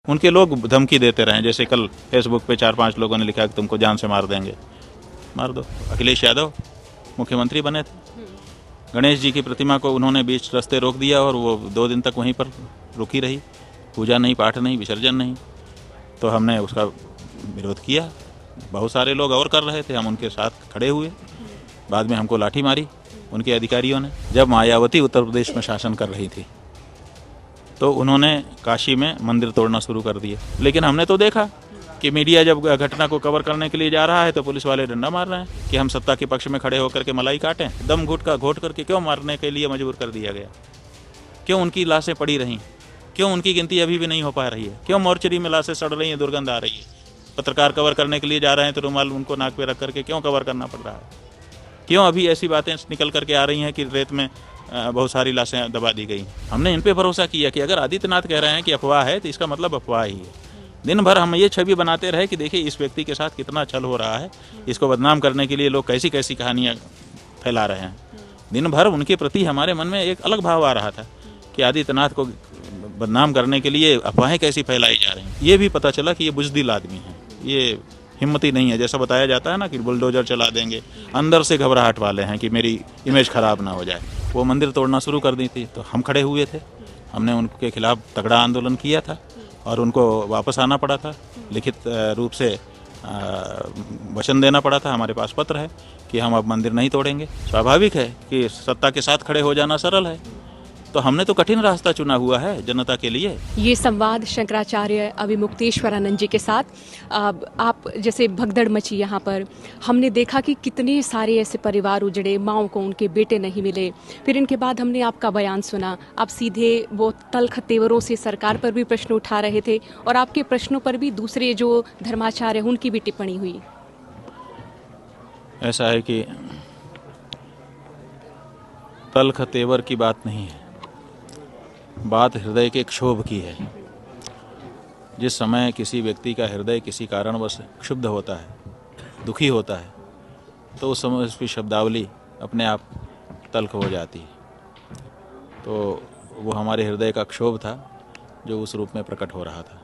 उनके लोग धमकी देते रहे, जैसे कल फेसबुक पे 4-5 लोगों ने लिखा कि तुमको जान से मार देंगे। मार दो। अखिलेश यादव मुख्यमंत्री बने थे, गणेश जी की प्रतिमा को उन्होंने बीच रास्ते रोक दिया और वो 2 दिन तक वहीं पर रुकी रही, पूजा नहीं, पाठ नहीं, विसर्जन नहीं। तो हमने उसका विरोध किया। बहुत सारे लोग और कर रहे थे, हम उनके साथ खड़े हुए। बाद में हमको लाठी मारी उनके अधिकारियों ने। जब मायावती उत्तर प्रदेश में शासन कर रही थी तो उन्होंने काशी में मंदिर तोड़ना शुरू कर दिए। लेकिन हमने तो देखा कि मीडिया जब घटना को कवर करने के लिए जा रहा है तो पुलिस वाले डंडा मार रहे हैं कि हम सत्ता के पक्ष में खड़े होकर के मलाई काटें। दम घोट करके क्यों मारने के लिए मजबूर कर दिया गया? क्यों उनकी लाशें पड़ी रहीं? क्यों उनकी गिनती अभी भी नहीं हो पा रही है? क्यों मोर्चरी में लाशें सड़ रही हैं, दुर्गंध आ रही है? पत्रकार कवर करने के लिए जा रहे हैं तो रुमाल उनको नाक पे रख करके क्यों कवर करना पड़ रहा है? क्यों अभी ऐसी बातें निकल करके आ रही हैं कि रेत में बहुत सारी लाशें दबा दी गई? हमने इन पे भरोसा किया कि अगर आदित्यनाथ कह रहे हैं कि अफवाह है तो इसका मतलब अफवाह ही है। दिन भर हम ये छवि बनाते रहे कि देखिए इस व्यक्ति के साथ कितना छल हो रहा है, इसको बदनाम करने के लिए लोग कैसी कैसी कहानियाँ फैला रहे हैं। दिन भर उनके प्रति हमारे मन में एक अलग भाव आ रहा था कि आदित्यनाथ को बदनाम करने के लिए अफवाहें कैसी फैलाई जा रही हैं। ये भी पता चला कि ये बुज़दिल आदमी है, ये हिम्मती नहीं है। जैसा बताया जाता है ना कि बुलडोजर चला देंगे, अंदर से घबराहट वाले हैं कि मेरी इमेज खराब ना हो जाए। वो मंदिर तोड़ना शुरू कर दी थी तो हम खड़े हुए थे, हमने उनके खिलाफ तगड़ा आंदोलन किया था और उनको वापस आना पड़ा था। लिखित रूप से वचन देना पड़ा था, हमारे पास पत्र है कि हम अब मंदिर नहीं तोड़ेंगे। स्वाभाविक है कि सत्ता के साथ खड़े हो जाना सरल है, तो हमने तो कठिन रास्ता चुना हुआ है जनता के लिए। ये संवाद शंकराचार्य अभिमुक्तेश्वरानंद जी के साथ। आप जैसे भगदड़ मची यहाँ पर, हमने देखा कि कितने सारे ऐसे परिवार उजड़े, माँओं को उनके बेटे नहीं मिले। फिर इनके बाद हमने आपका बयान सुना, आप सीधे वो तल्ख तेवरों से सरकार पर भी प्रश्न उठा रहे थे और आपके प्रश्नों पर भी दूसरे जो धर्माचार्य हैं उनकी भी टिप्पणी हुई। ऐसा है कि तल्ख तेवर की बात नहीं है, बात हृदय के क्षोभ की है। जिस समय किसी व्यक्ति का हृदय किसी कारणवश क्षुब्ध होता है, दुखी होता है, तो उस समय उसकी शब्दावली अपने आप तल्ख हो जाती है। तो वो हमारे हृदय का क्षोभ था जो उस रूप में प्रकट हो रहा था।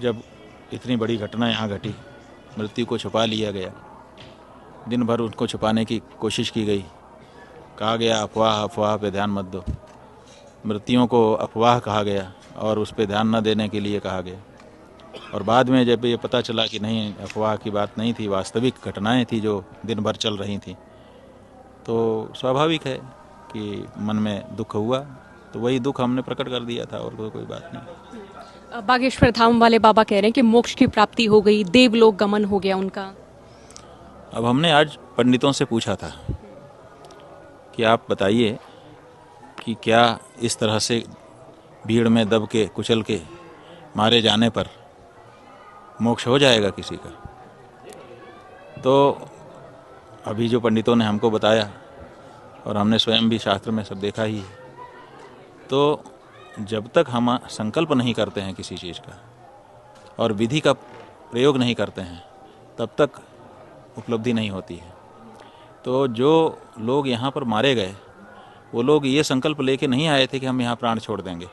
जब इतनी बड़ी घटना यहाँ घटी, मृत्यु को छुपा लिया गया, दिन भर उनको छुपाने की कोशिश की गई, कहा गया अफवाह, अफवाह पे ध्यान मत दो। मृत्युओं को अफवाह कहा गया और उस पे ध्यान न देने के लिए कहा गया। और बाद में जब ये पता चला कि नहीं, अफवाह की बात नहीं थी, वास्तविक घटनाएं थी जो दिन भर चल रही थी, तो स्वाभाविक है कि मन में दुख हुआ। तो वही दुख हमने प्रकट कर दिया था और कोई बात नहीं। बागेश्वर धाम वाले बाबा कह रहे हैं कि मोक्ष की प्राप्ति हो गई, देवलोक गमन हो गया उनका। अब हमने आज पंडितों से पूछा था कि आप बताइए कि क्या इस तरह से भीड़ में दब के कुचल के मारे जाने पर मोक्ष हो जाएगा किसी का? तो अभी जो पंडितों ने हमको बताया और हमने स्वयं भी शास्त्र में सब देखा ही है, तो जब तक हम संकल्प नहीं करते हैं किसी चीज़ का और विधि का प्रयोग नहीं करते हैं, तब तक उपलब्धि नहीं होती है। तो जो लोग यहाँ पर मारे गए, वो लोग ये संकल्प लेके नहीं आए थे कि हम यहाँ प्राण छोड़ देंगे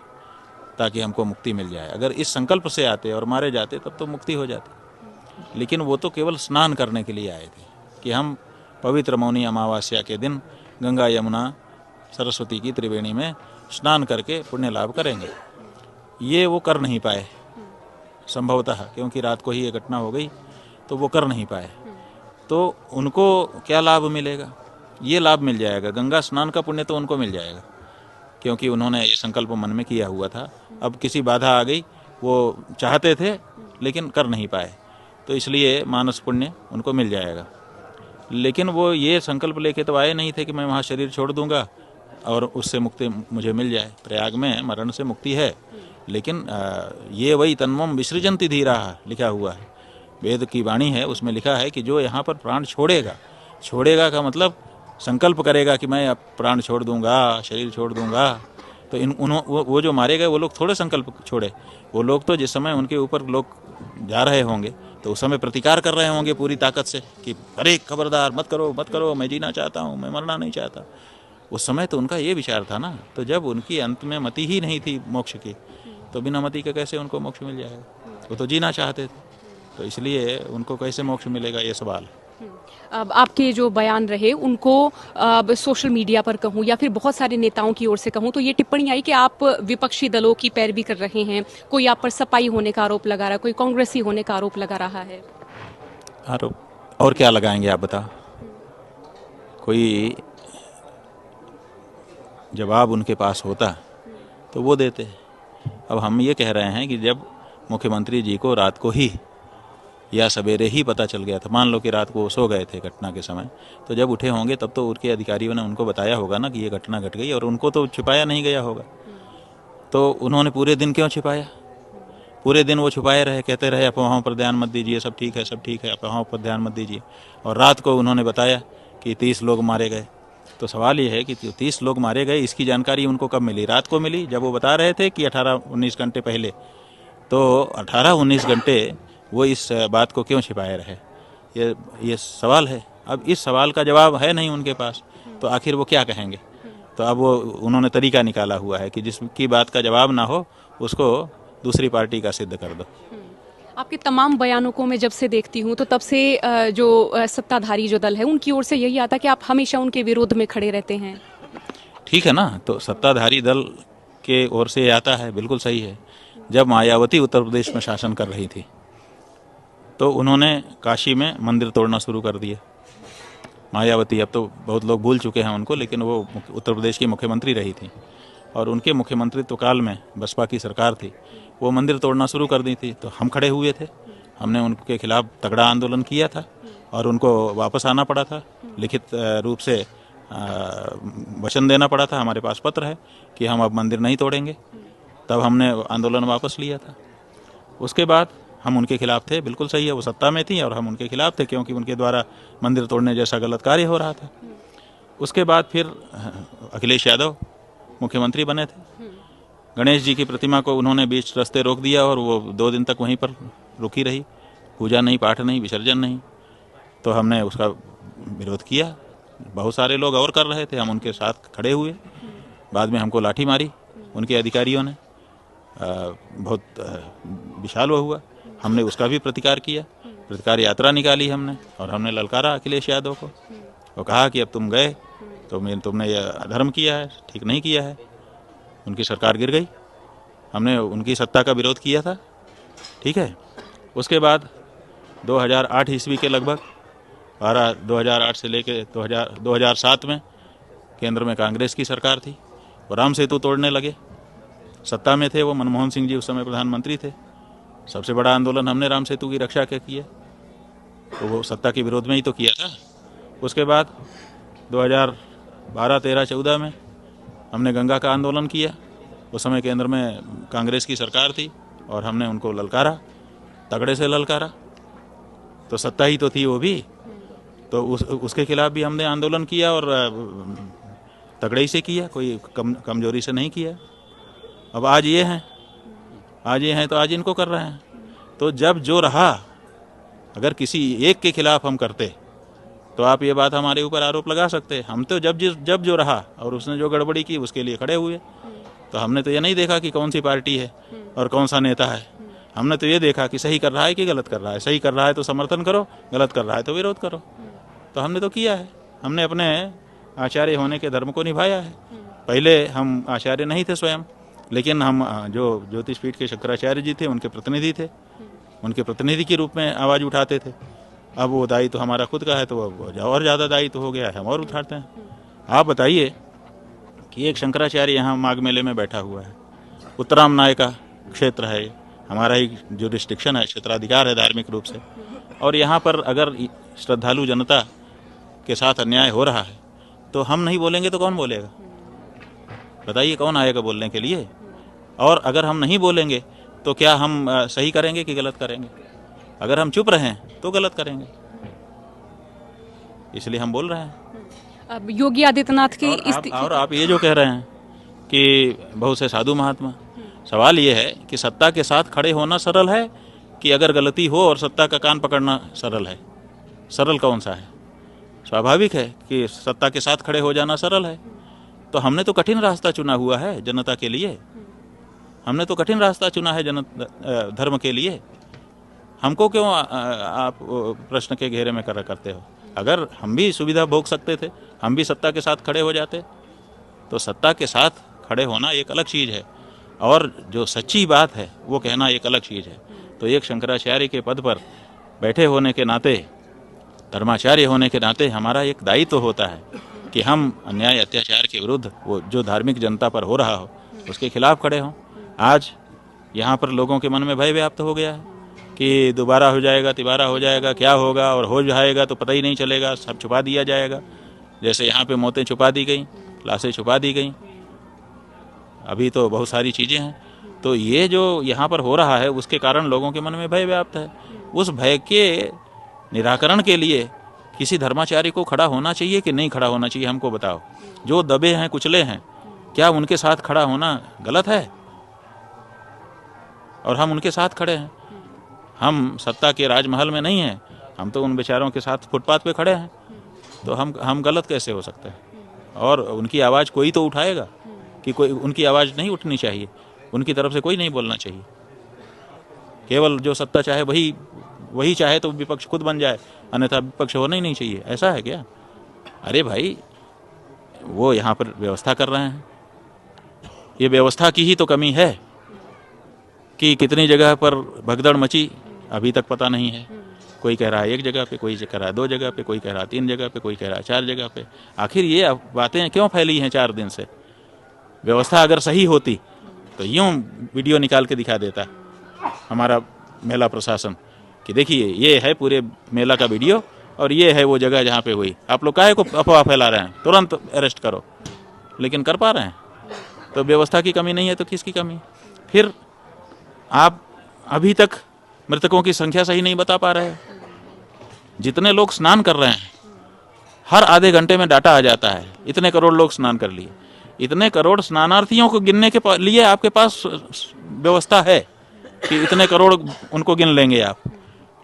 ताकि हमको मुक्ति मिल जाए। अगर इस संकल्प से आते और मारे जाते तब तो मुक्ति हो जाती। लेकिन वो तो केवल स्नान करने के लिए आए थे कि हम पवित्र मौनी अमावस्या के दिन गंगा यमुना सरस्वती की त्रिवेणी में स्नान करके पुण्य लाभ करेंगे। ये वो कर नहीं पाए संभवतः, क्योंकि रात को ही ये घटना हो गई, तो वो कर नहीं पाए। तो उनको क्या लाभ मिलेगा? ये लाभ मिल जाएगा, गंगा स्नान का पुण्य तो उनको मिल जाएगा, क्योंकि उन्होंने ये संकल्प मन में किया हुआ था। अब किसी बाधा आ गई, वो चाहते थे लेकिन कर नहीं पाए, तो इसलिए मानस पुण्य उनको मिल जाएगा। लेकिन वो ये संकल्प लेके तो आए नहीं थे कि मैं वहाँ शरीर छोड़ दूंगा और उससे मुक्ति मुझे मिल जाए। प्रयाग में मरण से मुक्ति है, लेकिन ये वही तन्मम विसृजन्ति धीराः लिखा हुआ है, वेद की वाणी है, उसमें लिखा है कि जो यहाँ पर प्राण छोड़ेगा, छोड़ेगा का मतलब संकल्प करेगा कि मैं अब प्राण छोड़ दूंगा, शरीर छोड़ दूंगा, तो वो जो मारे गए वो लोग थोड़े संकल्प छोड़े। वो लोग तो जिस समय उनके ऊपर लोग जा रहे होंगे तो उस समय प्रतिकार कर रहे होंगे पूरी ताकत से कि अरे खबरदार, मत करो मत करो, मैं जीना चाहता हूँ, मैं मरना नहीं चाहता। उस समय तो उनका ये विचार था ना, तो जब उनकी अंत में मति ही नहीं थी मोक्ष की, तो बिना मति के कैसे उनको मोक्ष मिल जाएगा? वो तो जीना चाहते थे, तो इसलिए उनको कैसे मोक्ष मिलेगा, ये सवाल है। अब आपके जो बयान रहे उनको अब सोशल मीडिया पर कहूँ या फिर बहुत सारे नेताओं की ओर से कहूँ तो ये टिप्पणी आई कि आप विपक्षी दलों की पैरवी कर रहे हैं, कोई आप पर सपाई होने का आरोप लगा रहा है, कोई कांग्रेसी होने का आरोप लगा रहा है। आरोप और क्या लगाएंगे आप बताओ? कोई जवाब उनके पास होता तो वो देते। अब हम ये कह रहे हैं कि जब मुख्यमंत्री जी को रात को ही या सवेरे ही पता चल गया था, मान लो कि रात को सो गए थे घटना के समय, तो जब उठे होंगे तब तो उनके अधिकारियों ने उनको बताया होगा ना कि ये घटना घट गई, और उनको तो छिपाया नहीं गया होगा। तो उन्होंने पूरे दिन क्यों छिपाया? पूरे दिन वो छुपाए रहे, कहते रहे अफवाहों पर ध्यान मत दीजिए, सब ठीक है सब ठीक है, अफवाहों पर ध्यान मत दीजिए, और रात को उन्होंने बताया कि 30 लोग मारे गए। तो सवाल ये है कि 30 लोग मारे गए, इसकी जानकारी उनको कब मिली? रात को मिली, जब वो बता रहे थे कि 18-19 घंटे पहले। तो 18-19 घंटे वो इस बात को क्यों छिपाए रहे? ये सवाल है। अब इस सवाल का जवाब है नहीं उनके पास, तो आखिर वो क्या कहेंगे? तो अब वो उन्होंने तरीका निकाला हुआ है कि जिसकी बात का जवाब ना हो उसको दूसरी पार्टी का सिद्ध कर दो। आपके तमाम बयानों को मैं जब से देखती हूँ तो तब से जो सत्ताधारी जो दल है उनकी ओर से यही आता है कि आप हमेशा उनके विरोध में खड़े रहते हैं। ठीक है ना, तो सत्ताधारी दल के ओर से आता है, बिल्कुल सही है। जब मायावती उत्तर प्रदेश में शासन कर रही थी तो उन्होंने काशी में मंदिर तोड़ना शुरू कर दिए। मायावती, अब तो बहुत लोग भूल चुके हैं उनको, लेकिन वो उत्तर प्रदेश की मुख्यमंत्री रही थी, और उनके मुख्यमंत्रित्व काल में बसपा की सरकार थी, वो मंदिर तोड़ना शुरू कर दी थी। तो हम खड़े हुए थे, हमने उनके खिलाफ तगड़ा आंदोलन किया था, और उनको वापस आना पड़ा था, लिखित रूप से वचन देना पड़ा था, हमारे पास पत्र है कि हम अब मंदिर नहीं तोड़ेंगे। तब हमने आंदोलन वापस लिया था। उसके बाद हम उनके खिलाफ थे, बिल्कुल सही है, वो सत्ता में थी और हम उनके खिलाफ थे, क्योंकि उनके द्वारा मंदिर तोड़ने जैसा गलत कार्य हो रहा था। उसके बाद फिर अखिलेश यादव मुख्यमंत्री बने थे। गणेश जी की प्रतिमा को उन्होंने बीच रास्ते रोक दिया, और वो 2 दिन तक वहीं पर रुकी रही, पूजा नहीं, पाठ नहीं, विसर्जन नहीं। तो हमने उसका विरोध किया, बहुत सारे लोग और कर रहे थे, हम उनके साथ खड़े हुए। बाद में हमको लाठी मारी उनके अधिकारियों ने, बहुत विशाल वो हुआ, हमने उसका भी प्रतिकार किया, प्रतिकार यात्रा निकाली हमने, और हमने ललकारा अखिलेश यादव को। वो कहा कि अब तुम गए तो तुमने ये अधर्म किया है, ठीक नहीं किया है। उनकी सरकार गिर गई, हमने उनकी सत्ता का विरोध किया था, ठीक है। उसके बाद 2008 ईस्वी के लगभग 2008 से लेकर 2007 में केंद्र में कांग्रेस की सरकार थी, वो राम सेतु तोड़ने लगे। सत्ता में थे वो, मनमोहन सिंह जी उस समय प्रधानमंत्री थे। सबसे बड़ा आंदोलन हमने राम सेतु की रक्षा के किया, तो वो सत्ता के विरोध में ही तो किया था। उसके बाद 2012, 13, 14 में हमने गंगा का आंदोलन किया। उस समय केंद्र में कांग्रेस की सरकार थी, और हमने उनको ललकारा, तगड़े से ललकारा। तो सत्ता ही तो थी वो भी, तो उसके खिलाफ भी हमने आंदोलन किया, और तगड़े ही से किया, कोई कमजोरी से नहीं किया। अब आज ये हैं तो आज इनको कर रहे हैं। तो जब जो रहा, अगर किसी एक के खिलाफ हम करते तो आप ये बात हमारे ऊपर आरोप लगा सकते। हम तो जब जो रहा और उसने जो गड़बड़ी की उसके लिए खड़े हुए। तो हमने तो ये नहीं देखा कि कौन सी पार्टी है और कौन सा नेता है, हमने तो ये देखा कि सही कर रहा है कि गलत कर रहा है। सही कर रहा है तो समर्थन करो, गलत कर रहा है तो विरोध करो। तो हमने तो किया है, हमने अपने आचार्य होने के धर्म को निभाया है। पहले हम आचार्य नहीं थे स्वयं, लेकिन हम जो ज्योतिष पीठ के शंकराचार्य जी थे उनके प्रतिनिधि थे, उनके प्रतिनिधि के रूप में आवाज़ उठाते थे। अब वो दायित्व तो हमारा खुद का है, तो अब और ज़्यादा दायित्व हो गया है, हम और उठाते हैं। आप बताइए कि एक शंकराचार्य यहाँ माघ मेले में बैठा हुआ है, उत्तराम नाय का क्षेत्र है, हमारा ही जुरिस्डिक्शन है, क्षेत्राधिकार है धार्मिक रूप से, और यहाँ पर अगर श्रद्धालु जनता के साथ अन्याय हो रहा है तो हम नहीं बोलेंगे तो कौन बोलेगा? बताइए, कौन आएगा बोलने के लिए? और अगर हम नहीं बोलेंगे तो क्या हम सही करेंगे कि गलत करेंगे? अगर हम चुप रहें तो गलत करेंगे, इसलिए हम बोल रहे हैं। अब योगी आदित्यनाथ के और आप ये जो कह रहे हैं कि बहुत से साधु महात्मा, सवाल ये है कि सत्ता के साथ खड़े होना सरल है कि अगर गलती हो और सत्ता का कान पकड़ना सरल है? सरल कौन सा है? स्वाभाविक है कि सत्ता के साथ खड़े हो जाना सरल है। तो हमने तो कठिन रास्ता चुना हुआ है जनता के लिए, हमने तो कठिन रास्ता चुना है धर्म के लिए। हमको क्यों आप प्रश्न के घेरे में करते हो? अगर हम भी सुविधा भोग सकते थे, हम भी सत्ता के साथ खड़े हो जाते, तो सत्ता के साथ खड़े होना एक अलग चीज़ है और जो सच्ची बात है वो कहना एक अलग चीज़ है। तो एक शंकराचार्य के पद पर बैठे होने के नाते, धर्माचार्य होने के नाते हमारा एक दायित्व होता है कि हम अन्याय अत्याचार के विरुद्ध, वो जो धार्मिक जनता पर हो रहा हो उसके खिलाफ खड़े हों। आज यहाँ पर लोगों के मन में भय व्याप्त हो गया है कि दोबारा हो जाएगा, तिबारा हो जाएगा, क्या होगा, और हो जाएगा तो पता ही नहीं चलेगा, सब छुपा दिया जाएगा। जैसे यहाँ पे मौतें छुपा दी गई, लाशें छुपा दी गई, अभी तो बहुत सारी चीज़ें हैं। तो ये जो यहाँ पर हो रहा है उसके कारण लोगों के मन में भय व्याप्त है। उस भय के निराकरण के लिए किसी धर्माचार्य को खड़ा होना चाहिए कि नहीं खड़ा होना चाहिए? हमको बताओ। जो दबे हैं, कुचले हैं, क्या उनके साथ खड़ा होना गलत है? और हम उनके साथ खड़े हैं। हम सत्ता के राजमहल में नहीं हैं, हम तो उन बेचारों के साथ फुटपाथ पे खड़े हैं। तो हम गलत कैसे हो सकते हैं? और उनकी आवाज़ कोई तो उठाएगा कि कोई उनकी आवाज़ नहीं उठनी चाहिए, उनकी तरफ से कोई नहीं बोलना चाहिए। केवल जो सत्ता चाहे वही चाहे तो विपक्ष खुद बन जाए, अन्यथा विपक्ष होना ही नहीं चाहिए। ऐसा है क्या? अरे भाई, वो यहाँ पर व्यवस्था कर रहे हैं, ये व्यवस्था की ही तो कमी है कि कितनी जगह पर भगदड़ मची अभी तक पता नहीं है। कोई कह रहा है 1 जगह पे, कोई कह रहा है 2 जगह पे, कोई कह रहा है 3 जगह पे, कोई कह रहा है 4 जगह पे। आखिर ये बातें क्यों फैली हैं 4 दिन से? व्यवस्था अगर सही होती तो यूँ वीडियो निकाल के दिखा देता हमारा मेला प्रशासन कि देखिए ये है पूरे मेला का वीडियो और ये है वो जगह जहाँ पे हुई। आप लोग काहे को अफवाह फैला रहे हैं? तुरंत अरेस्ट करो। लेकिन कर पा रहे हैं? तो व्यवस्था की कमी नहीं है तो किसकी कमी? फिर आप अभी तक मृतकों की संख्या सही नहीं बता पा रहे। जितने लोग स्नान कर रहे हैं, हर आधे घंटे में डाटा आ जाता है, इतने करोड़ लोग स्नान कर लिए। इतने करोड़ स्नानार्थियों को गिनने के लिए आपके पास व्यवस्था है कि इतने करोड़ उनको गिन लेंगे आप,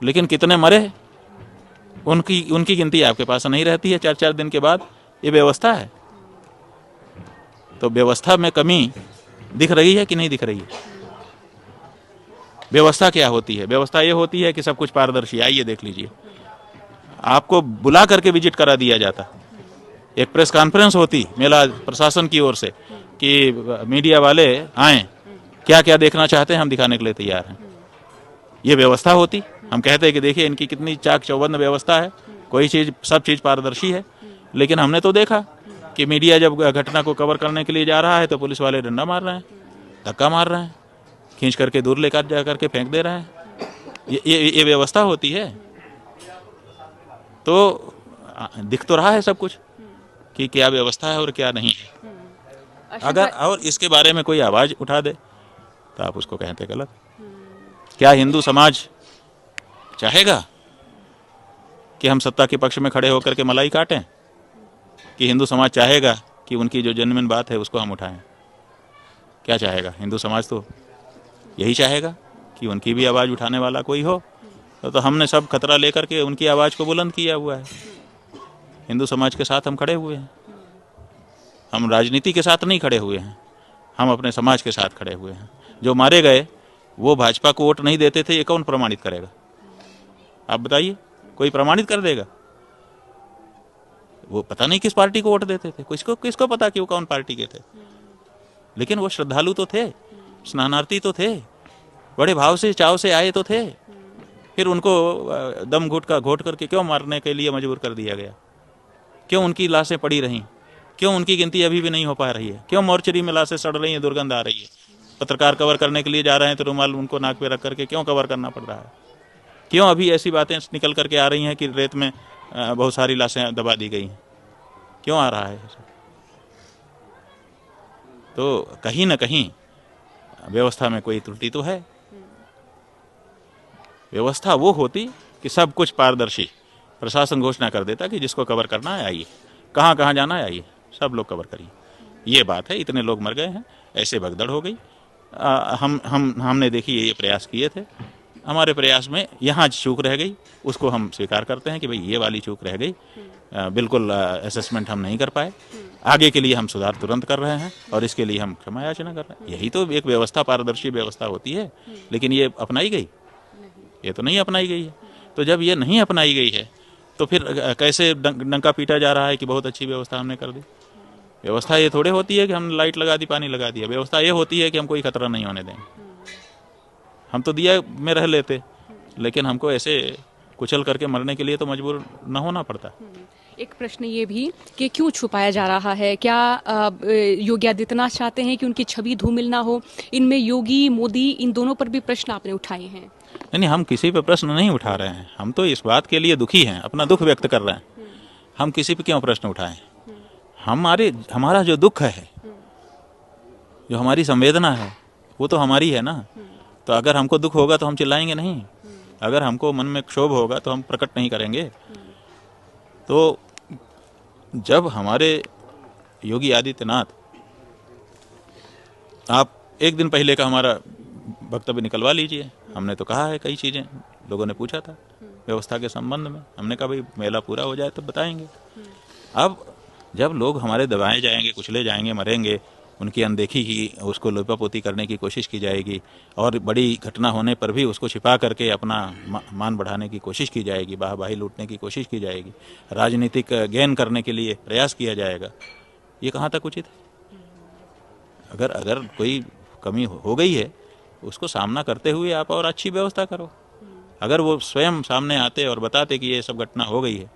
लेकिन कितने मरे उनकी गिनती आपके पास नहीं रहती है 4-4 दिन के बाद। ये व्यवस्था है। तो व्यवस्था में कमी दिख रही है कि नहीं दिख रही है? व्यवस्था क्या होती है? व्यवस्था ये होती है कि सब कुछ पारदर्शी। आइए देख लीजिए, आपको बुला करके विजिट करा दिया जाता, एक प्रेस कॉन्फ्रेंस होती मेला प्रशासन की ओर से कि मीडिया वाले आएँ, क्या क्या देखना चाहते हैं हम दिखाने के लिए तैयार हैं। ये व्यवस्था होती। हम कहते हैं कि देखिए इनकी कितनी चाक चौबंद व्यवस्था है, कोई चीज़, सब चीज़ पारदर्शी है। लेकिन हमने तो देखा कि मीडिया जब घटना को कवर करने के लिए जा रहा है तो पुलिस वाले डंडा मार रहे हैं, धक्का मार रहे हैं, खींच करके दूर लेकर जा करके फेंक दे रहे हैं। ये व्यवस्था होती है। तो दिख तो रहा है सब कुछ कि क्या व्यवस्था है और क्या नहीं है। अगर और इसके बारे में कोई आवाज़ उठा दे तो आप उसको कहते गलत। क्या हिंदू समाज चाहेगा कि हम सत्ता के पक्ष में खड़े होकर के मलाई काटें? कि हिंदू समाज चाहेगा कि उनकी जो जेन्युइन बात है उसको हम उठाएं? क्या चाहेगा? हिंदू समाज तो यही चाहेगा कि उनकी भी आवाज़ उठाने वाला कोई हो। तो हमने सब खतरा लेकर के उनकी आवाज़ को बुलंद किया हुआ है। हिंदू समाज के साथ हम खड़े हुए हैं। हम राजनीति के साथ नहीं खड़े हुए हैं, हम अपने समाज के साथ खड़े हुए हैं। जो मारे गए वो भाजपा को वोट नहीं देते थे, ये कौन प्रमाणित करेगा? आप बताइए, कोई प्रमाणित कर देगा? वो पता नहीं किस पार्टी को वोट देते थे, किसको पता कि वो कौन पार्टी के थे। लेकिन वो श्रद्धालु तो थे, स्नानार्थी तो थे, बड़े भाव से चाव से आए तो थे। फिर उनको दम घोट करके क्यों मारने के लिए मजबूर कर दिया गया? क्यों उनकी लाशें पड़ी रहीं? क्यों उनकी गिनती अभी भी नहीं हो पा रही है? क्यों मोर्चरी में लाशें सड़ रही हैं, दुर्गंध आ रही है? पत्रकार कवर करने के लिए जा रहे हैं तो रुमाल उनको नाक पे रख करके क्यों कवर करना पड़ रहा है? क्यों अभी ऐसी बातें निकल करके आ रही हैं कि रेत में बहुत सारी लाशें दबा दी गई हैं? क्यों आ रहा है? तो कहीं ना कहीं व्यवस्था में कोई त्रुटि तो है। व्यवस्था वो होती कि सब कुछ पारदर्शी, प्रशासन घोषणा कर देता कि जिसको कवर करना है आइए, कहाँ कहाँ जाना है आइए, सब लोग कवर करिए। ये बात है। इतने लोग मर गए हैं, ऐसे भगदड़ हो गई। हमने देखिए ये प्रयास किए थे, हमारे प्रयास में यहाँ चूक रह गई, उसको हम स्वीकार करते हैं कि भाई ये वाली चूक रह गई। बिल्कुल असेसमेंट हम नहीं कर पाए। आगे के लिए हम सुधार तुरंत कर रहे हैं और इसके लिए हम क्षमा याचना कर रहे हैं। यही तो एक व्यवस्था, पारदर्शी व्यवस्था होती है। लेकिन ये अपनाई गई? ये तो नहीं अपनाई गई है। तो जब ये नहीं अपनाई गई है तो फिर कैसे डंका पीटा जा रहा है कि बहुत अच्छी व्यवस्था हमने कर दी? व्यवस्था ये थोड़े होती है कि हम लाइट लगा दी, पानी लगा दिया। व्यवस्था ये होती है कि हम कोई खतरा नहीं होने देंगे। हम तो दिया में रह लेते, लेकिन हमको ऐसे कुचल करके मरने के लिए तो मजबूर न होना पड़ता। एक प्रश्न ये भी कि क्यों छुपाया जा रहा है? क्या योगी आदित्यनाथ चाहते हैं कि उनकी छवि धूमिल ना हो? इनमें योगी, मोदी, इन दोनों पर भी प्रश्न आपने उठाए हैं। नहीं, हम किसी पे प्रश्न नहीं उठा रहे हैं। हम तो इस बात के लिए दुखी हैं, अपना दुख व्यक्त कर रहे हैं। हम किसी पे क्यों प्रश्न उठाएं? हमारा जो दुख है, जो हमारी संवेदना है, वो तो हमारी है ना। तो अगर हमको दुख होगा तो हम चिल्लाएंगे नहीं। अगर हमको मन में क्षोभ होगा तो हम प्रकट नहीं करेंगे। तो जब हमारे योगी आदित्यनाथ, आप एक दिन पहले का हमारा वक्तव्य निकलवा लीजिए। हमने तो कहा है कई चीज़ें, लोगों ने पूछा था व्यवस्था के संबंध में। हमने कहा भाई मेला पूरा हो जाए तो बताएंगे। अब जब लोग हमारे दबाए जाएंगे, कुचले जाएंगे, मरेंगे, उनकी अनदेखी की, उसको लोपापोती करने की कोशिश की जाएगी और बड़ी घटना होने पर भी उसको छिपा करके अपना मान बढ़ाने की कोशिश की जाएगी, वाहवाही लूटने की कोशिश की जाएगी, राजनीतिक गेन करने के लिए प्रयास किया जाएगा, ये कहाँ तक उचित है? अगर कोई कमी हो गई है उसको सामना करते हुए आप और अच्छी व्यवस्था करो। अगर वो स्वयं सामने आते और बताते कि ये सब घटना हो गई है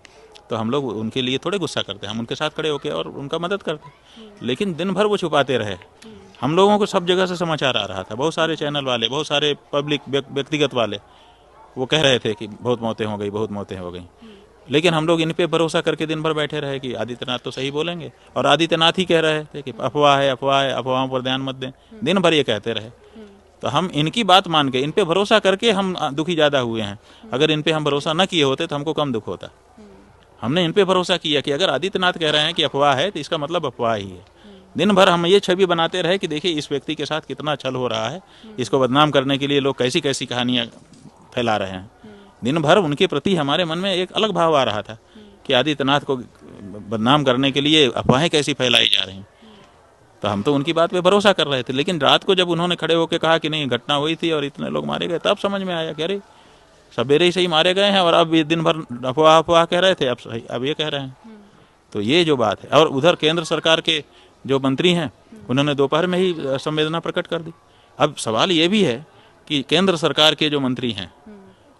तो हम लोग उनके लिए थोड़े गुस्सा करते, हम उनके साथ खड़े होकर और उनका मदद करते। लेकिन दिन भर वो छुपाते रहे। हम लोगों को सब जगह से समाचार आ रहा था, बहुत सारे चैनल वाले, बहुत सारे पब्लिक व्यक्तिगत वाले वो कह रहे थे कि बहुत मौतें हो गई, बहुत मौतें हो गई। लेकिन हम लोग इन पे भरोसा करके दिन भर बैठे रहे कि आदित्यनाथ तो सही बोलेंगे। और आदित्यनाथ ही कह रहे थे कि अफवाह है, अफवाह है, अफवाहों पर ध्यान मत दें। दिन भर ये कहते रहे। तो हम इनकी बात मान के, इन पे भरोसा करके हम दुखी ज़्यादा हुए हैं। अगर इन पे हम भरोसा न किए होते तो हमको कम दुख होता। हमने इन पे भरोसा किया कि अगर आदित्यनाथ कह रहे हैं कि अफवाह है तो इसका मतलब अफवाह ही है। दिन भर हम ये छवि बनाते रहे कि देखिए इस व्यक्ति के साथ कितना छल हो रहा है, इसको बदनाम करने के लिए लोग कैसी कैसी कहानियाँ फैला रहे हैं। दिन भर उनके प्रति हमारे मन में एक अलग भाव आ रहा था कि आदित्यनाथ को बदनाम करने के लिए अफवाहें कैसी फैलाई जा रही हैं। तो हम तो उनकी बात पे भरोसा कर रहे थे। लेकिन रात को जब उन्होंने खड़े होकर कहा कि नहीं घटना हुई थी और इतने लोग मारे गए, तब समझ में आया कि अरे सवेरे ही सही मारे गए हैं और अब ये दिन भर अफवाह अफवाह कह रहे थे, अब सही अब ये कह रहे हैं। तो ये जो बात है। और उधर केंद्र सरकार के जो मंत्री हैं उन्होंने दोपहर में ही संवेदना प्रकट कर दी। अब सवाल ये भी है कि केंद्र सरकार के जो मंत्री हैं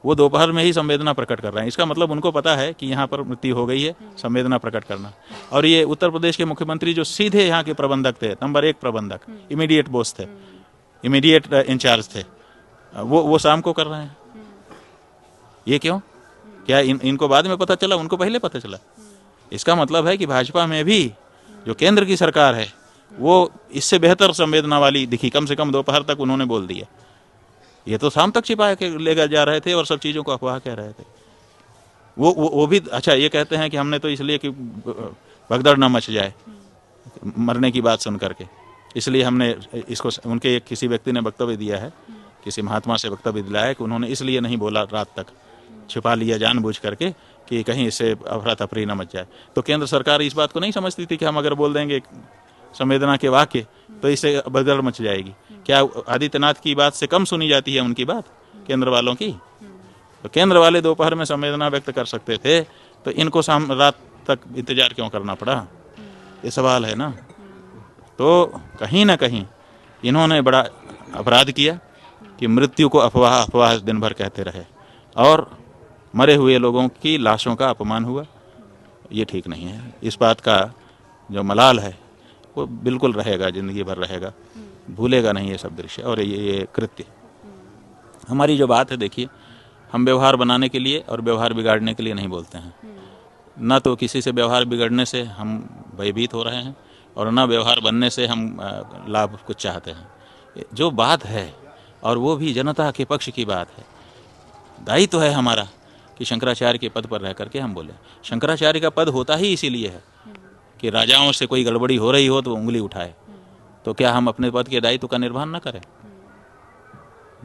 वो दोपहर में ही संवेदना प्रकट कर रहे हैं। इसका मतलब उनको पता है कि यहाँ पर मृत्यु हो गई है, संवेदना प्रकट करना। और ये उत्तर प्रदेश के मुख्यमंत्री जो सीधे यहाँ के प्रबंधक थे, नंबर 1 प्रबंधक, इमीडिएट बॉस थे, इमीडिएट इंचार्ज थे, वो शाम को कर रहे हैं। ये क्यों? क्या इनको बाद में पता चला, उनको पहले पता चला? इसका मतलब है कि भाजपा में भी जो केंद्र की सरकार है वो इससे बेहतर संवेदना वाली दिखी। कम से कम दोपहर तक उन्होंने बोल दिया। ये तो शाम तक छिपा के लेकर जा रहे थे और सब चीज़ों को अफवाह कह रहे थे। वो भी अच्छा ये कहते हैं कि हमने तो इसलिए कि भगदड़ न मच जाए मरने की बात सुन करके, इसलिए हमने इसको, उनके एक किसी व्यक्ति ने वक्तव्य दिया है, किसी महात्मा से वक्तव्य दिलाया है कि उन्होंने इसलिए नहीं बोला, रात तक छिपा लिया जानबूझ करके कि कहीं इससे अफरा तफरी न मच जाए। तो केंद्र सरकार इस बात को नहीं समझती थी कि हम अगर बोल देंगे संवेदना के वाक्य तो इससे भगदड़ मच जाएगी। क्या आदित्यनाथ की बात से कम सुनी जाती है उनकी बात केंद्र वालों की? तो केंद्र वाले दोपहर में संवेदना व्यक्त कर सकते थे तो इनको रात तक इंतजार क्यों करना पड़ा? ये सवाल है ना। तो कहीं ना कहीं इन्होंने बड़ा अपराध किया कि मृत्यु को अफवाह अफवाह दिन भर कहते रहे और मरे हुए लोगों की लाशों का अपमान हुआ। ये ठीक नहीं है। इस बात का जो मलाल है वो बिल्कुल रहेगा, ज़िंदगी भर रहेगा, भूलेगा नहीं ये सब दृश्य और ये कृत्य। हमारी जो बात है, देखिए, हम व्यवहार बनाने के लिए और व्यवहार बिगाड़ने के लिए नहीं बोलते हैं। ना तो किसी से व्यवहार बिगड़ने से हम भयभीत हो रहे हैं और ना व्यवहार बनने से हम लाभ कुछ चाहते हैं। जो बात है और वो भी जनता के पक्ष की बात है, दायित्व है हमारा कि शंकराचार्य के पद पर रह करके हम बोले। शंकराचार्य का पद होता ही इसीलिए है कि राजाओं से कोई गड़बड़ी हो रही हो तो उंगली उठाए। तो क्या हम अपने पद के दायित्व का निर्वहन न करें?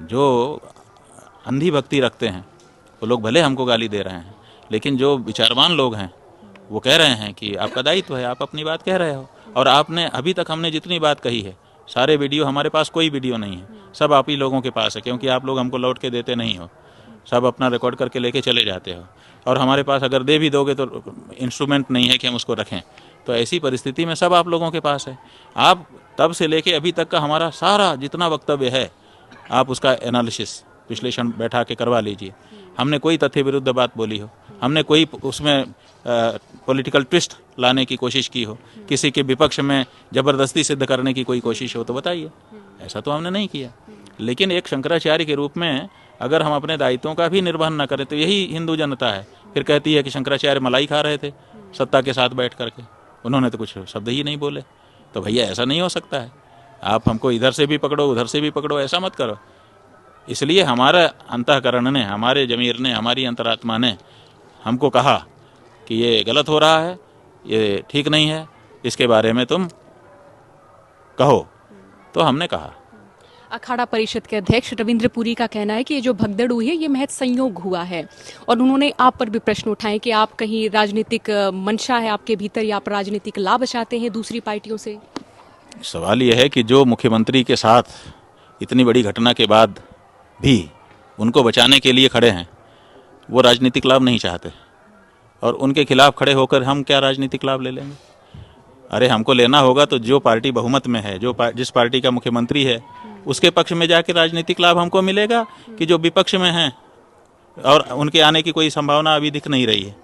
जो अंधी भक्ति रखते हैं वो लोग भले हमको गाली दे रहे हैं, लेकिन जो विचारवान लोग हैं वो कह रहे हैं कि आपका दायित्व है, आप अपनी बात कह रहे हो। और आपने अभी तक हमने जितनी बात कही है, सारे वीडियो, हमारे पास कोई वीडियो नहीं है, सब आप ही लोगों के पास है, क्योंकि आप लोग हमको लौट के देते नहीं हो, सब अपना रिकॉर्ड करके लेके चले जाते हो। और हमारे पास अगर दे भी दोगे तो इंस्ट्रूमेंट नहीं है कि हम उसको रखें। तो ऐसी परिस्थिति में सब आप लोगों के पास है। आप तब से लेके अभी तक का हमारा सारा जितना वक्तव्य है, आप उसका एनालिसिस, विश्लेषण बैठा के करवा लीजिए। हमने कोई तथ्य विरुद्ध बात बोली हो, हमने कोई उसमें पॉलिटिकल ट्विस्ट लाने की कोशिश की हो, किसी के विपक्ष में ज़बरदस्ती सिद्ध करने की कोई कोशिश हो तो बताइए। ऐसा तो हमने नहीं किया। लेकिन एक शंकराचार्य के रूप में अगर हम अपने दायित्वों का भी निर्वहन न करें तो यही हिंदू जनता है। फिर कहती है कि शंकराचार्य मलाई खा रहे थे सत्ता के साथ बैठ करके, उन्होंने तो कुछ शब्द ही नहीं बोले। तो भैया ऐसा नहीं हो सकता है, आप हमको इधर से भी पकड़ो उधर से भी पकड़ो, ऐसा मत करो। इसलिए हमारा अंतःकरण ने, हमारे जमीर ने, हमारी अंतरात्मा ने हमको कहा कि ये गलत हो रहा है, ये ठीक नहीं है, इसके बारे में तुम कहो। तो हमने कहा। अखाड़ा परिषद के अध्यक्ष रविंद्र पुरी का कहना है कि ये जो भगदड़ हुई है ये महज संयोग हुआ है, और उन्होंने आप पर भी प्रश्न उठाए कि आप कहीं राजनीतिक मंशा है आपके भीतर, या आप राजनीतिक लाभ चाहते हैं दूसरी पार्टियों से। सवाल यह है कि जो मुख्यमंत्री के साथ इतनी बड़ी घटना के बाद भी उनको बचाने के लिए खड़े हैं, वो राजनीतिक लाभ नहीं चाहते, और उनके खिलाफ खड़े होकर हम क्या राजनीतिक लाभ ले लेंगे? अरे हमको लेना होगा तो जो पार्टी बहुमत में है, जिस पार्टी का मुख्यमंत्री है, उसके पक्ष में जाके राजनीतिक लाभ हमको मिलेगा, कि जो विपक्ष में हैं और उनके आने की कोई संभावना अभी दिख नहीं रही है,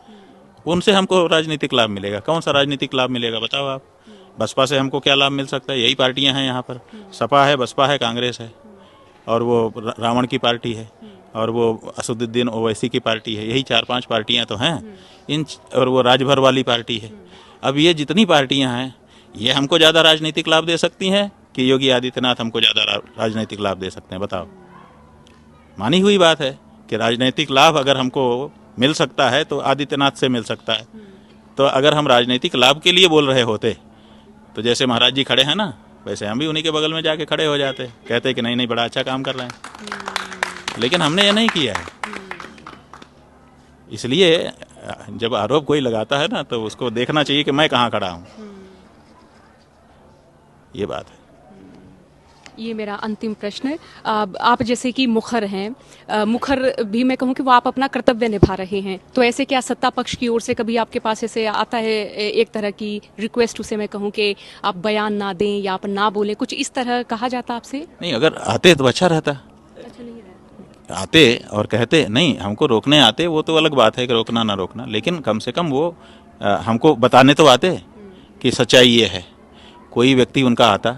उनसे हमको राजनीतिक लाभ मिलेगा। कौन सा राजनीतिक लाभ मिलेगा बताओ आप? बसपा से हमको क्या लाभ मिल सकता है? यही पार्टियां हैं यहाँ पर, सपा है, बसपा है, कांग्रेस है, और वो रावण की पार्टी है, और वो असदुद्दीन ओवैसी की पार्टी है। यही 4-5 पार्टियां तो हैं इन, और वो राजभर वाली पार्टी है। अब ये जितनी पार्टियां हैं, ये हमको ज़्यादा राजनीतिक लाभ दे सकती हैं कि योगी आदित्यनाथ हमको ज़्यादा राजनीतिक लाभ दे सकते हैं? बताओ। मानी हुई बात है कि राजनीतिक लाभ अगर हमको मिल सकता है तो आदित्यनाथ से मिल सकता है। तो अगर हम राजनीतिक लाभ के लिए बोल रहे होते तो जैसे महाराज जी खड़े हैं ना, वैसे हम भी उन्हीं के बगल में जाके खड़े हो जाते, कहते कि नहीं नहीं बड़ा अच्छा काम कर रहे हैं। लेकिन हमने ये नहीं किया है। इसलिए जब आरोप कोई लगाता है ना, तो उसको देखना चाहिए कि मैं कहाँ खड़ा हूँ। ये बात है। ये मेरा अंतिम प्रश्न है। आप जैसे कि मुखर हैं, मुखर भी मैं कहूँ कि वो आप अपना कर्तव्य निभा रहे हैं, तो ऐसे क्या सत्ता पक्ष की ओर से कभी आपके पास ऐसे आता है एक तरह की रिक्वेस्ट, उसे मैं कहूँ कि आप बयान ना दें या आप ना बोलें, कुछ इस तरह कहा जाता आपसे? नहीं, अगर आते तो अच्छा रहता। अच्छा नहीं रहता। आते और कहते नहीं, हमको रोकने आते, वो तो अलग बात है कि रोकना ना रोकना, लेकिन कम से कम वो हमको बताने तो आते कि सच्चाई ये है। कोई व्यक्ति उनका आता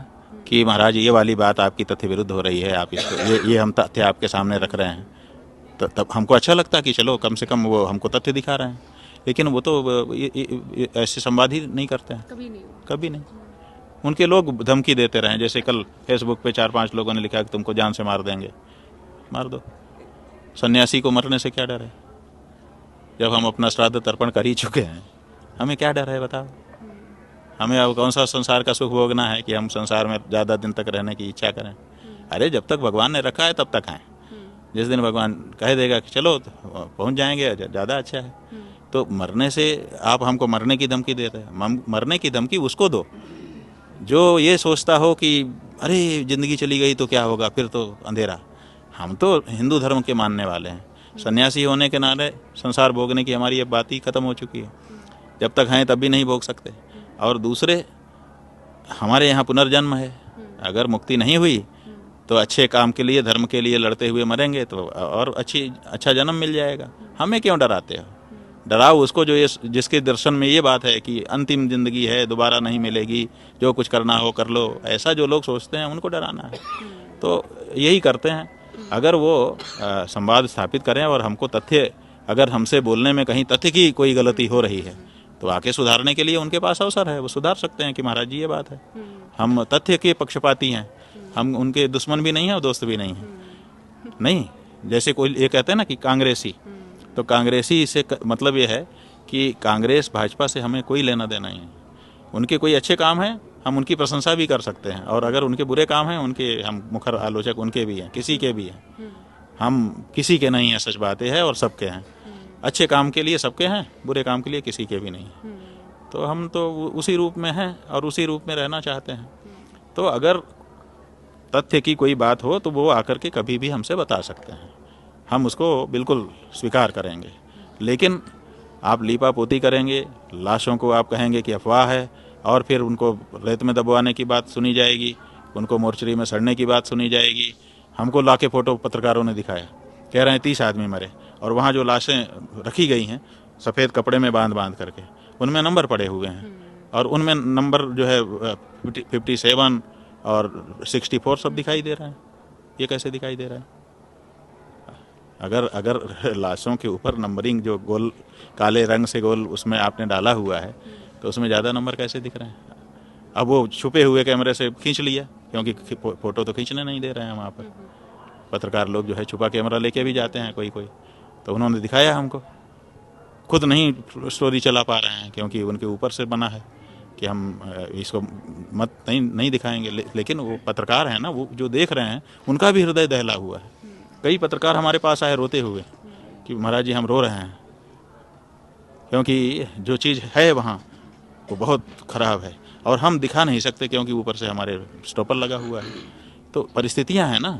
कि महाराज ये वाली बात आपकी तथ्य विरुद्ध हो रही है, आप इसको ये हम तथ्य आपके सामने रख रहे हैं, तो तब हमको अच्छा लगता कि चलो कम से कम वो हमको तथ्य दिखा रहे हैं। लेकिन वो तो ये ऐसे संवाद ही नहीं करते हैं, कभी नहीं। उनके लोग धमकी देते रहे, जैसे कल फेसबुक पे 4-5 लोगों ने लिखा कि तुमको जान से मार देंगे। मार दो, सन्यासी को मरने से क्या डर है? जब हम अपना श्राद्ध तर्पण कर ही चुके हैं, हमें क्या डर है बताओ? हमें अब कौन सा संसार का सुख भोगना है कि हम संसार में ज़्यादा दिन तक रहने की इच्छा करें? अरे जब तक भगवान ने रखा है तब तक हैं। जिस दिन भगवान कह देगा कि चलो तो पहुंच जाएंगे, ज़्यादा अच्छा है। तो मरने से आप हमको मरने की धमकी देते हैं। मरने की धमकी उसको दो जो ये सोचता हो कि अरे ज़िंदगी चली गई तो क्या होगा, फिर तो अंधेरा। हम तो हिंदू धर्म के मानने वाले हैं, सन्यासी होने के नाते संसार भोगने की हमारी ये बात ही खत्म हो चुकी है। जब तक हैं तब भी नहीं भोग सकते। और दूसरे, हमारे यहाँ पुनर्जन्म है, अगर मुक्ति नहीं हुई तो अच्छे काम के लिए, धर्म के लिए लड़ते हुए मरेंगे तो और अच्छा जन्म मिल जाएगा। हमें क्यों डराते हो? डराओ उसको जो ये, जिसके दर्शन में ये बात है कि अंतिम जिंदगी है, दोबारा नहीं मिलेगी, जो कुछ करना हो कर लो। ऐसा जो लोग सोचते हैं उनको डराना है। तो यही करते हैं। अगर वो संवाद स्थापित करें और हमको तथ्य, अगर हमसे बोलने में कहीं तथ्य की कोई गलती हो रही है तो आके सुधारने के लिए उनके पास अवसर है, वो सुधार सकते हैं कि महाराज जी ये बात है। हम तथ्य के पक्षपाती हैं, हम उनके दुश्मन भी नहीं हैं और दोस्त भी नहीं हैं। नहीं, जैसे कोई ये कहते हैं ना कि कांग्रेसी, तो कांग्रेसी से मतलब ये है कि कांग्रेस भाजपा से हमें कोई लेना देना नहीं है। उनके कोई अच्छे काम हैं, हम उनकी प्रशंसा भी कर सकते हैं, और अगर उनके बुरे काम हैं, उनके हम मुखर आलोचक उनके भी हैं, किसी के भी हैं। हम किसी के नहीं हैं, सच बात है, और सबके हैं। अच्छे काम के लिए सबके हैं, बुरे काम के लिए किसी के भी नहीं। तो हम तो उसी रूप में हैं और उसी रूप में रहना चाहते हैं। तो अगर तथ्य की कोई बात हो तो वो आकर के कभी भी हमसे बता सकते हैं, हम उसको बिल्कुल स्वीकार करेंगे। लेकिन आप लीपापोती करेंगे, लाशों को आप कहेंगे कि अफवाह है, और फिर उनको रेत में दबवाने की बात सुनी जाएगी, उनको मोर्चरी में सड़ने की बात सुनी जाएगी। हमको लाके फ़ोटो पत्रकारों ने दिखाया, कह रहे हैं 30 आदमी मरे, और वहाँ जो लाशें रखी गई हैं सफ़ेद कपड़े में बांध बांध करके, उनमें नंबर पड़े हुए हैं, और उनमें नंबर जो है 57 और 64 सब दिखाई दे रहा है। ये कैसे दिखाई दे रहा है? अगर लाशों के ऊपर नंबरिंग जो गोल काले रंग से गोल उसमें आपने डाला हुआ है तो उसमें ज़्यादा नंबर कैसे दिख रहे हैं? अब वो छुपे हुए कैमरे से खींच लिया, क्योंकि फ़ोटो तो खींचने नहीं दे रहे हैं वहाँ पर। पत्रकार लोग जो है छुपा कैमरा लेके भी जाते हैं कोई कोई, तो उन्होंने दिखाया हमको। खुद नहीं स्टोरी चला पा रहे हैं क्योंकि उनके ऊपर से बना है कि हम इसको मत नहीं दिखाएंगे। लेकिन वो पत्रकार हैं ना, वो जो देख रहे हैं उनका भी हृदय दहला हुआ है। कई पत्रकार हमारे पास आए रोते हुए कि महाराज जी हम रो रहे हैं, क्योंकि जो चीज़ है वहाँ वो बहुत ख़राब है और हम दिखा नहीं सकते क्योंकि ऊपर से हमारे स्टॉपर लगा हुआ है। तो परिस्थितियाँ हैं ना,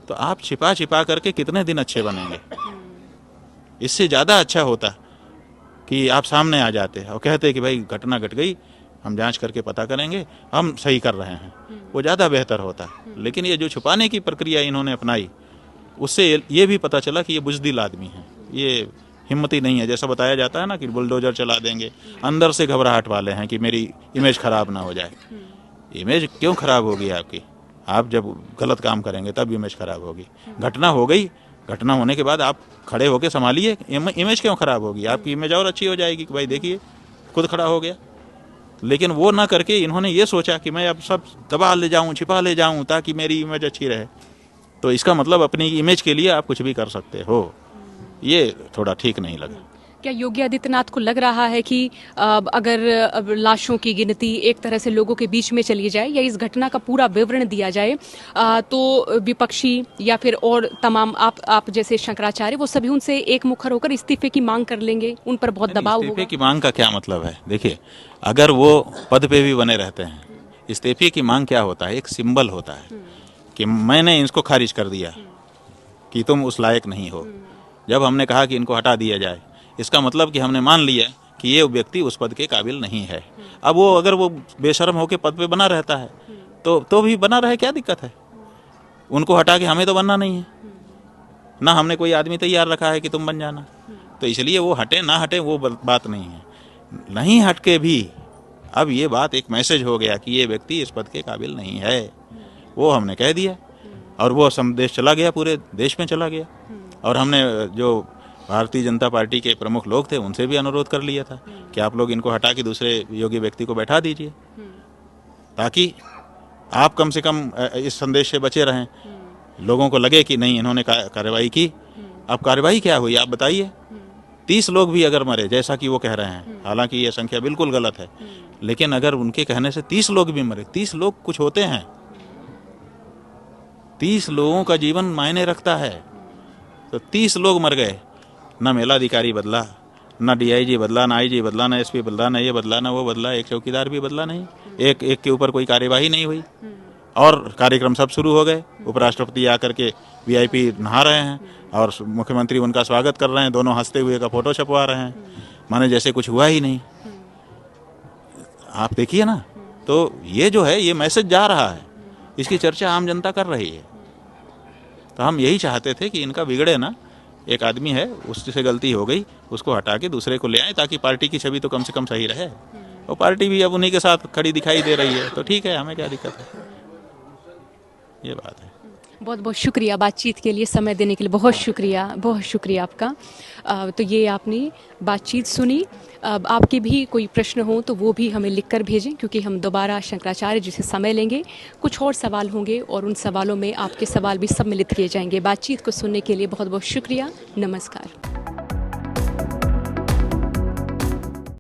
तो आप छिपा छिपा करके कितने दिन अच्छे बनेंगे? इससे ज़्यादा अच्छा होता कि आप सामने आ जाते और कहते कि भाई घटना घट गई, हम जांच करके पता करेंगे, हम सही कर रहे हैं, वो ज़्यादा बेहतर होता। लेकिन ये जो छुपाने की प्रक्रिया इन्होंने अपनाई, उससे ये भी पता चला कि ये बुज़दिल आदमी हैं, ये हिम्मती नहीं है। जैसा बताया जाता है ना कि बुलडोजर चला देंगे, अंदर से घबराहट वाले हैं कि मेरी इमेज ख़राब ना हो जाए। इमेज क्यों ख़राब होगी आपकी? आप जब गलत काम करेंगे तब इमेज ख़राब होगी। घटना हो गई, घटना होने के बाद आप खड़े होकर संभालिए, इमेज क्यों ख़राब होगी? आपकी इमेज और अच्छी हो जाएगी कि भाई देखिए खुद खड़ा हो गया। लेकिन वो ना करके इन्होंने ये सोचा कि मैं अब सब दबा ले जाऊं, छिपा ले जाऊं ताकि मेरी इमेज अच्छी रहे। तो इसका मतलब अपनी इमेज के लिए आप कुछ भी कर सकते हो, ये थोड़ा ठीक नहीं लगा। क्या योगी आदित्यनाथ को लग रहा है कि अगर लाशों की गिनती एक तरह से लोगों के बीच में चली जाए या इस घटना का पूरा विवरण दिया जाए तो विपक्षी या फिर और तमाम आप जैसे शंकराचार्य वो सभी उनसे एक मुखर होकर इस्तीफे की मांग कर लेंगे, उन पर बहुत दबाव होगा? इस्तीफे की मांग का क्या मतलब है? देखिए, अगर वो पद पे भी बने रहते हैं, इस्तीफे की मांग क्या होता है? एक सिंबल होता है कि मैंने इसको खारिज कर दिया कि तुम उस लायक नहीं हो। जब हमने कहा कि इनको हटा दिया जाए, इसका मतलब कि हमने मान लिया कि ये व्यक्ति उस पद के काबिल नहीं है। अब वो अगर वो बेशर्म होकर पद पे बना रहता है तो भी बना रहे, क्या दिक्कत है? उनको हटा के हमें तो बनना नहीं है ना, हमने कोई आदमी तैयार रखा है कि तुम बन जाना। तो इसलिए वो हटे ना हटे वो बात नहीं है। नहीं हट के भी अब ये बात एक मैसेज हो गया कि ये व्यक्ति इस पद के काबिल नहीं है, वो हमने कह दिया और वो संदेश चला गया, पूरे देश में चला गया। और हमने जो भारतीय जनता पार्टी के प्रमुख लोग थे उनसे भी अनुरोध कर लिया था कि आप लोग इनको हटा के दूसरे योग्य व्यक्ति को बैठा दीजिए, ताकि आप कम से कम इस संदेश से बचे रहें, लोगों को लगे कि नहीं इन्होंने कार्रवाई की। अब कार्रवाई क्या हुई आप बताइए? 30 लोग भी अगर मरे जैसा कि वो कह रहे हैं, हालांकि ये संख्या बिल्कुल गलत है, लेकिन अगर उनके कहने से 30 लोग भी मरे, 30 लोग कुछ होते हैं, 30 लोगों का जीवन मायने रखता है। तो 30 लोग मर गए, ना मेलाधिकारी बदला, ना डीआईजी बदला, ना आईजी बदला, ना एसपी बदला, ना ये बदला, ना वो बदला, एक चौकीदार भी बदला नहीं, एक के ऊपर कोई कार्यवाही नहीं हुई और कार्यक्रम सब शुरू हो गए। उपराष्ट्रपति आकर के वीआईपी नहा रहे हैं और मुख्यमंत्री उनका स्वागत कर रहे हैं, दोनों हंसते हुए का फोटो छपवा रहे हैं, माने जैसे कुछ हुआ ही नहीं। आप देखिए ना, तो ये जो है ये मैसेज जा रहा है, इसकी चर्चा आम जनता कर रही है। तो हम यही चाहते थे कि इनका बिगड़े ना, एक आदमी है उससे गलती हो गई, उसको हटा के दूसरे को ले आए ताकि पार्टी की छवि तो कम से कम सही रहे। और पार्टी भी अब उन्हीं के साथ खड़ी दिखाई दे रही है, तो ठीक है, हमें क्या दिक्कत है, ये बात है। बहुत बहुत शुक्रिया बातचीत के लिए, समय देने के लिए बहुत शुक्रिया आपका। तो ये आपने बातचीत सुनी। आपके भी कोई प्रश्न हो तो वो भी हमें लिखकर भेजें, क्योंकि हम दोबारा शंकराचार्य जी से समय लेंगे, कुछ और सवाल होंगे और उन सवालों में आपके सवाल भी सम्मिलित किए जाएंगे। बातचीत को सुनने के लिए बहुत बहुत शुक्रिया। नमस्कार।